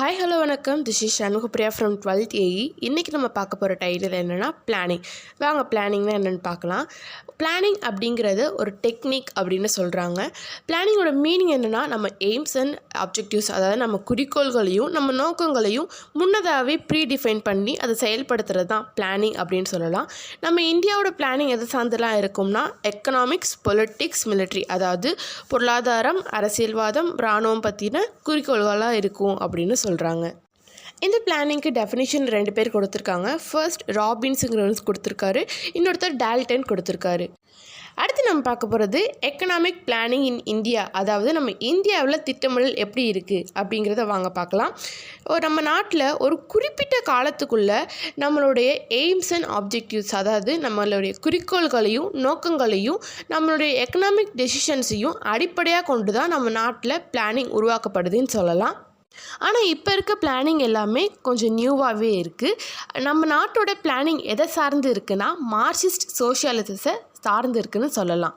Hi hello வணக்கம். This is Shanmugapriya from 12th AE. இன்றைக்கி நம்ம பார்க்க போகிற டைட்டில் என்னென்னா பிளானிங். வாங்க பிளானிங்னா என்னென்னு பார்க்கலாம். பிளானிங் அப்படிங்கிறது ஒரு டெக்னிக் அப்படின்னு சொல்கிறாங்க. பிளானிங்கோட மீனிங் என்னென்னா நம்ம எய்ம்ஸ் அண்ட் அப்ஜெக்டிவ்ஸ், அதாவது நம்ம குறிக்கோள்களையும் நம்ம நோக்கங்களையும் முன்னதாகவே ப்ரீடிஃபைன் பண்ணி அதை செயல்படுத்துறது தான் பிளானிங் அப்படின்னு சொல்லலாம். நம்ம இந்தியாவோட பிளானிங் எது சார்ந்தெல்லாம் இருக்கும்னா எக்கனாமிக்ஸ், பொலிட்டிக்ஸ், மிலிட்ரி, அதாவது பொருளாதாரம், அரசியல்வாதம், இராணுவம் பற்றின குறிக்கோள்களாக இருக்கும் அப்படின்னு சொல்கிறாங்க. இந்த பிளானிங்க்கு டெஃபினிஷன் 2 பேர் கொடுத்துருக்காங்க. ஃபர்ஸ்ட் ராபின்ஸுங்கிறவங்க கொடுத்துருக்காரு, இன்னொருத்தர் டால்டன் கொடுத்துருக்காரு. அடுத்து நம்ம பார்க்க போகிறது எக்கனாமிக் பிளானிங் இன் இந்தியா, அதாவது நம்ம இந்தியாவில் திட்டமிடல் எப்படி இருக்குது அப்படிங்கிறத வாங்க பார்க்கலாம். நம்ம நாட்டில் ஒரு குறிப்பிட்ட காலத்துக்குள்ளே நம்மளுடைய எய்ம்ஸ் அண்ட் ஆப்ஜெக்டிவ்ஸ், அதாவது நம்மளுடைய குறிக்கோள்களையும் நோக்கங்களையும் நம்மளுடைய எக்கனாமிக் டெசிஷன்ஸையும் அடிப்படையாக கொண்டு தான் நம்ம நாட்டில் பிளானிங் உருவாக்கப்படுதுன்னு சொல்லலாம். ஆனால் இப்போ இருக்க பிளானிங் எல்லாமே கொஞ்சம் நியூவாகவே இருக்குது. நம்ம நாட்டோட பிளானிங் எதை சார்ந்து இருக்குன்னா மார்க்சிஸ்ட் சோஷியலிசத்தை சார்ந்து இருக்குன்னு சொல்லலாம்.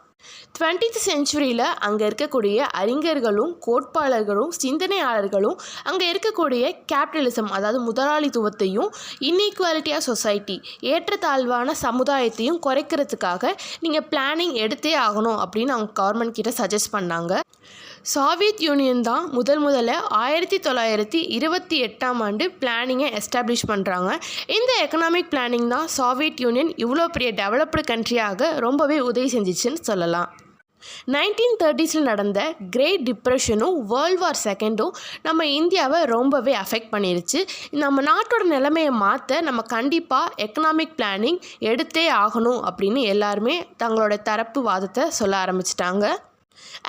20th செஞ்சுரியில் அங்கே இருக்கக்கூடிய அறிஞர்களும் கோட்பாளர்களும் சிந்தனையாளர்களும் அங்கே இருக்கக்கூடிய கேபிட்டலிசம், அதாவது முதலாளித்துவத்தையும் இன்இக்வாலிட்டி ஆஃப் சொசைட்டி, ஏற்றத்தாழ்வான சமுதாயத்தையும் குறைக்கிறதுக்காக நீங்கள் பிளானிங் எடுத்தே ஆகணும் அப்படின்னு அவங்க கவர்மெண்ட் கிட்ட சஜஸ்ட் பண்ணாங்க. சோவியத் யூனியன் தான் முதல்ல 1928 பிளானிங்கை எஸ்டாப்ளிஷ் பண்ணுறாங்க. இந்த எக்கனாமிக் பிளானிங் தான் சோவியத் யூனியன் இவ்வளோ பெரிய டெவலப்டு கண்ட்ரியாக ரொம்பவே உதவி செஞ்சிச்சுன்னு சொல்லலாம். 1930s நடந்த கிரேட் டிப்ரெஷனும் வேர்ல்ட் வார் II நம்ம இந்தியாவை ரொம்பவே அஃபெக்ட் பண்ணிருச்சு. நம்ம நாட்டோட நிலைமையை மாற்ற நம்ம கண்டிப்பாக எக்கனாமிக் பிளானிங் எடுத்தே ஆகணும் அப்படின்னு எல்லாருமே தங்களோட தரப்பு வாதத்தை சொல்ல ஆரம்பிச்சிட்டாங்க.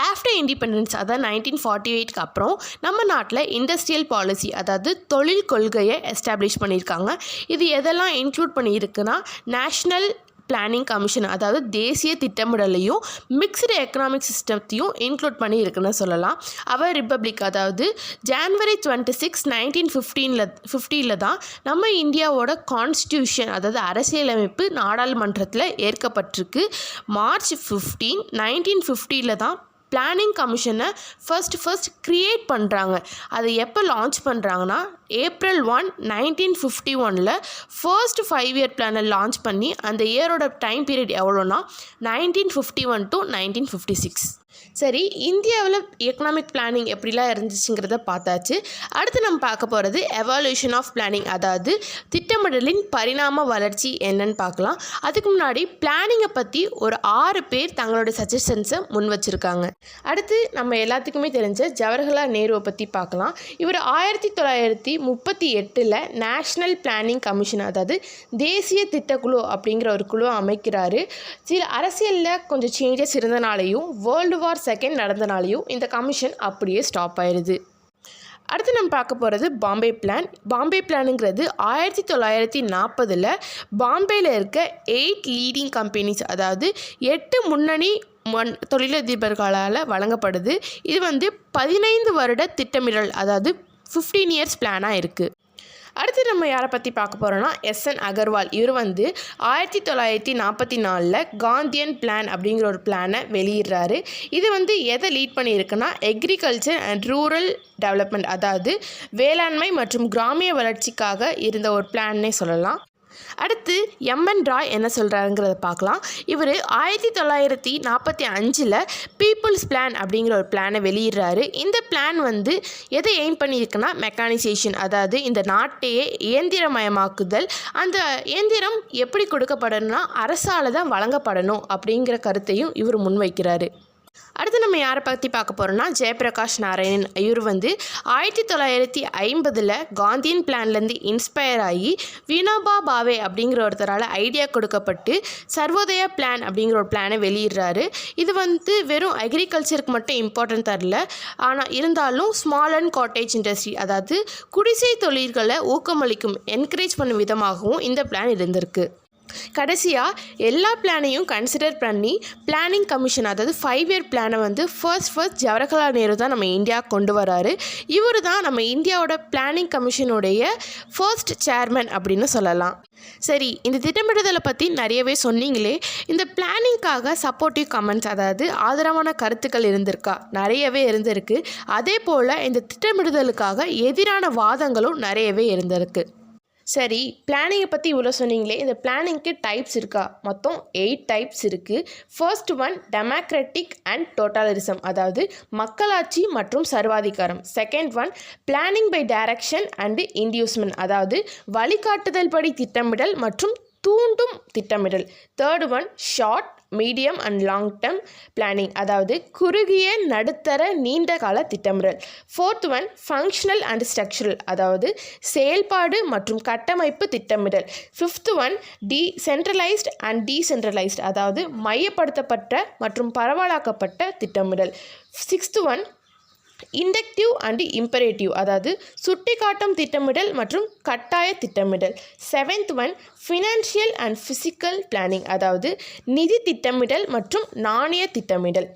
ஆஃப்டர் இண்டிபெண்டன்ஸ், அதாவது 1948க்கு அப்புறம் நம்ம நாட்டில் இண்டஸ்ட்ரியல் பாலிசி, அதாவது தொழில் கொள்கையை எஸ்டாப்ளிஷ் பண்ணியிருக்காங்க. இது எதெல்லாம் இன்க்ளூட் பண்ணியிருக்குன்னா நேஷ்னல் பிளானிங் கமிஷன், அதாவது தேசிய திட்டமிடலையும் மிக்ஸ்டு எக்கனாமிக் சிஸ்டத்தையும் இன்க்ளூட் பண்ணி இருக்குன்னு சொல்லலாம். அவர் ரிப்பப்ளிக், அதாவது ஜான்வரி 26, 1950 தான் நம்ம இந்தியாவோட கான்ஸ்டியூஷன், அதாவது அரசியலமைப்பு நாடாளுமன்றத்தில் ஏற்கப்பட்டிருக்கு. மார்ச் 15, 1950 தான் பிளானிங் கமிஷனை ஃபர்ஸ்ட் க்ரியேட் பண்ணுறாங்க. அதை எப்போ லான்ச் பண்ணுறாங்கன்னா April 1, 1951 ஃபர்ஸ்ட் 5-year பிளானை லான்ச் பண்ணி அந்த இயரோட டைம் பீரியட் எவ்வளோனா 1951 to 1956. சரி, இந்தியாவில் எக்கனாமிக் பிளானிங் எப்படிலாம் இருந்துச்சுங்கிறத பார்த்தாச்சு. அடுத்து நம்ம பார்க்க போகிறது எவால்யூஷன் ஆஃப் பிளானிங், அதாவது திட்டமிடலின் பரிணாம வளர்ச்சி என்னன்னு பார்க்கலாம். அதுக்கு முன்னாடி பிளானிங்கை பற்றி ஒரு 6 பேர் தங்களோட சஜஷன்ஸை முன் வச்சுருக்காங்க. அடுத்து நம்ம எல்லாத்துக்குமே தெரிஞ்ச ஜவஹர்லால் நேருவை பற்றி பார்க்கலாம். இவர் 1938 நேஷ்னல் பிளானிங் கமிஷன், அதாவது தேசிய திட்டக்குழு அப்படிங்கிற ஒரு குழு அமைக்கிறாரு. சில அரசியலில் கொஞ்சம் சேஞ்சஸ் இருந்தனாலையும் வேர்ல்டு வார் II நடந்தனாலையும் இந்த கமிஷன் அப்படியே ஸ்டாப் ஆயிடுது. அடுத்து நம்ம பார்க்க போகிறது பாம்பே பிளான். பாம்பே பிளானுங்கிறது 1940 பாம்பேயில் இருக்க 8 லீடிங் கம்பெனிஸ், அதாவது 8 முன்னணி தொழிலதிபர்களால் வழங்கப்படுது. இது 15 வருட திட்டமிடல், அதாவது 15 years பிளானாக இருக்குது. அடுத்து நம்ம யாரை பற்றி பார்க்க போகிறோன்னா SN அகர்வால். இவர் 1944 காந்தியன் பிளான் அப்படிங்கிற ஒரு பிளானை வெளியிடுறாரு. இது எதை லீட் பண்ணியிருக்குன்னா எக்ரிகல்ச்சர் அண்ட் ரூரல் டெவலப்மெண்ட், அதாவது வேளாண்மை மற்றும் கிராமிய வளர்ச்சிக்காக இருந்த ஒரு பிளான்னே சொல்லலாம். அடுத்து MN ராய் என்ன சொல்கிறாருங்கிறத பார்க்கலாம். இவர் 1945 பீப்புள்ஸ் பிளான் அப்படிங்கிற ஒரு பிளானை வெளியிடுறாரு. இந்த பிளான் எதை எய்ம் பண்ணியிருக்குன்னா மெக்கானிசேஷன், அதாவது இந்த நாட்டையே இயந்திரமயமாக்குதல். அந்த இயந்திரம் எப்படி கொடுக்கப்படணும்னா அரசால் தான் வழங்கப்படணும் அப்படிங்கிற கருத்தையும் இவர் முன்வைக்கிறாரு. அடுத்து நம்ம யாரை பற்றி பார்க்க போகிறோன்னா ஜெயபிரகாஷ் நாராயணன். இவர் 1950 காந்தியன் பிளான்லேருந்து இன்ஸ்பயர் ஆகி வினோபா பாவே அப்படிங்கிற ஒருத்தரால் ஐடியா கொடுக்கப்பட்டு சர்வோதயா பிளான் அப்படிங்கிற ஒரு பிளானை வெளியிடுறாரு. இது வெறும் அக்ரிகல்ச்சருக்கு மட்டும் இம்பார்ட்டன்ட் தரல, ஆனால் இருந்தாலும் ஸ்மால் அண்ட் காட்டேஜ் இண்டஸ்ட்ரி, அதாவது குடிசை தொழில்களை ஊக்கமளிக்கும் என்கரேஜ் பண்ணும் விதமாகவும் இந்த பிளான் இருந்திருக்கு. கடைசியாக எல்லா பிளானையும் கன்சிடர் பண்ணி பிளானிங் கமிஷன், அதாவது 5 இயர் பிளானை வந்து ஃபர்ஸ்ட் ஜவஹர்லால் நேரு தான் நம்ம இந்தியா கொண்டு வராரு. இவர் தான் நம்ம இந்தியாவோட பிளானிங் கமிஷனுடைய ஃபர்ஸ்ட் சேர்மன் அப்படின்னு சொல்லலாம். சரி, இந்த திட்டமிடுதலை பற்றி நிறையவே சொன்னீங்களே, இந்த பிளானிங்காக சப்போர்ட்டிவ் கமெண்ட்ஸ், அதாவது ஆதரவான கருத்துக்கள் இருந்திருக்கா? நிறையவே இருந்திருக்கு. அதே போல் இந்த திட்டமிடுதலுக்காக எதிரான வாதங்களும் நிறையவே இருந்திருக்கு. சரி, பிளானிங்கை பற்றி இவ்வளோ சொன்னீங்களே, இந்த பிளானிங்க்கு டைப்ஸ் இருக்கா? மொத்தம் 8 டைப்ஸ் இருக்குது. First one democratic and totalism, அதாவது மக்களாட்சி மற்றும் சர்வாதிகாரம். Second one planning by direction and inducement, அதாவது வழிகாட்டுதல் படி திட்டமிடல் மற்றும் தூண்டும் திட்டமிடல். Third one short, medium and long term planning, அதாவது குறுகிய, நடுத்தர, நீண்ட கால திட்டமிடல். Fourth one functional and structural, அதாவது செயல்பாடு மற்றும் கட்டமைப்பு திட்டமிடல். Fifth one centralised and decentralised, அதாவது மையப்படுத்தப்பட்ட மற்றும் பரவலாக்கப்பட்ட திட்டமிடல். Sixth one inductive and imperative, அதாவது சுட்டிக்காட்டும் திட்டமிடல் மற்றும் கட்டாய திட்டமிடல். Seventh one financial and physical planning, அதாவது நிதி திட்டமிடல் மற்றும் நாணய திட்டமிடல்.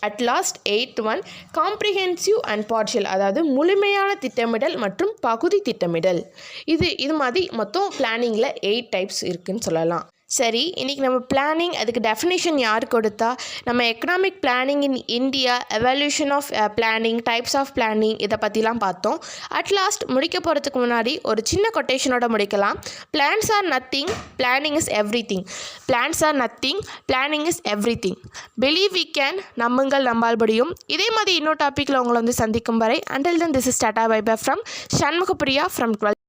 At last eighth one comprehensive and partial, அதாவது முழுமையான திட்டமிடல் மற்றும் பகுதி திட்டமிடல். இது மாதிரி மொத்தம் பிளானிங்கில் 8 டைப்ஸ் இருக்குதுன்னு சொல்லலாம். சரி, இன்றைக்கி நம்ம பிளானிங், அதுக்கு டெஃபினேஷன் யார் கொடுத்தா, நம்ம economic planning in India, evolution of planning, types of planning, இதை பற்றிலாம் பார்த்தோம். அட் லாஸ்ட் முடிக்க போகிறதுக்கு முன்னாடி ஒரு சின்ன கொட்டேஷனோட முடிக்கலாம். Plans are nothing, planning is everything. Plans are nothing, planning is everything. Believe we can, நம்புங்கள் நம்பால் முடியும். இதே மாதிரி இன்னொரு டாப்பிக்கில் உங்களை வந்து சந்திக்கும் வரை, until then this is Tata bye bye from Shanmugapriya from 12th